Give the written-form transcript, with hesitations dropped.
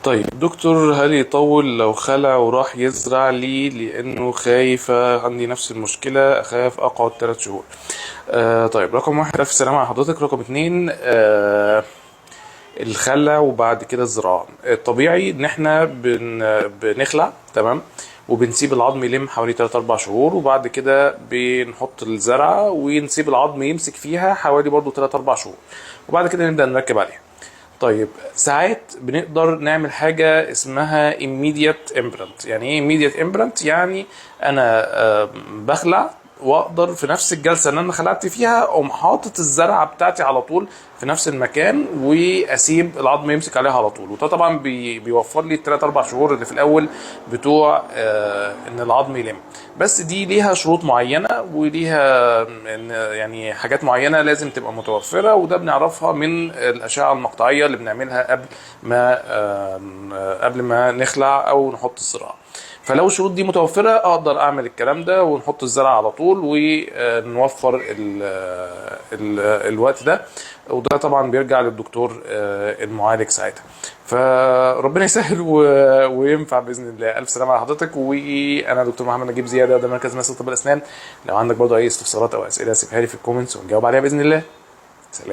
طيب دكتور، هل يطول لو خلع وراح يزرع لي لأنه خايفة؟ عندي نفس المشكلة، أخاف أقعد 3 شهور. طيب، رقم واحد ألف سلامة على حضرتك. رقم اتنين، الخلع وبعد كده الزراعة. الطبيعي ان احنا بنخلع، تمام، وبنسيب العظم يلم حوالي 3 4 شهور، وبعد كده بنحط الزرعة ونسيب العظم يمسك فيها حوالي برضو 3 4 شهور، وبعد كده نبدأ نركب عليها. طيب، ساعات بنقدر نعمل حاجة اسمها immediate implant. يعني ايه immediate implant؟ يعني انا بخلع واقدر في نفس الجلسه اللي انا خلعت فيها اقوم حاطط الزرعه بتاعتي على طول في نفس المكان، واسيب العظم يمسك عليها على طول. وده طبعا بيوفر لي الثلاث اربع شهور اللي في الاول بتوع ان العظم يلم. بس دي ليها شروط معينه وليها يعني حاجات معينه لازم تبقى متوفره، وده بنعرفها من الاشعه المقطعيه اللي بنعملها قبل ما نخلع او نحط الزراعه. فلو الشروط دي متوفرة أقدر أعمل الكلام ده ونحط الزرع على طول ونوفر الوقت ده. وده طبعا بيرجع للدكتور المعالج ساعتها. فربنا يسهل وينفع بإذن الله. ألف سلامة على حضرتك. وأنا دكتور محمد نجيب زيادة، ده مركز مصر طب الأسنان. لو عندك برضه أي استفسارات أو أسئلة سيبها لي في الكومنتس ونجاوب عليها بإذن الله. سلام.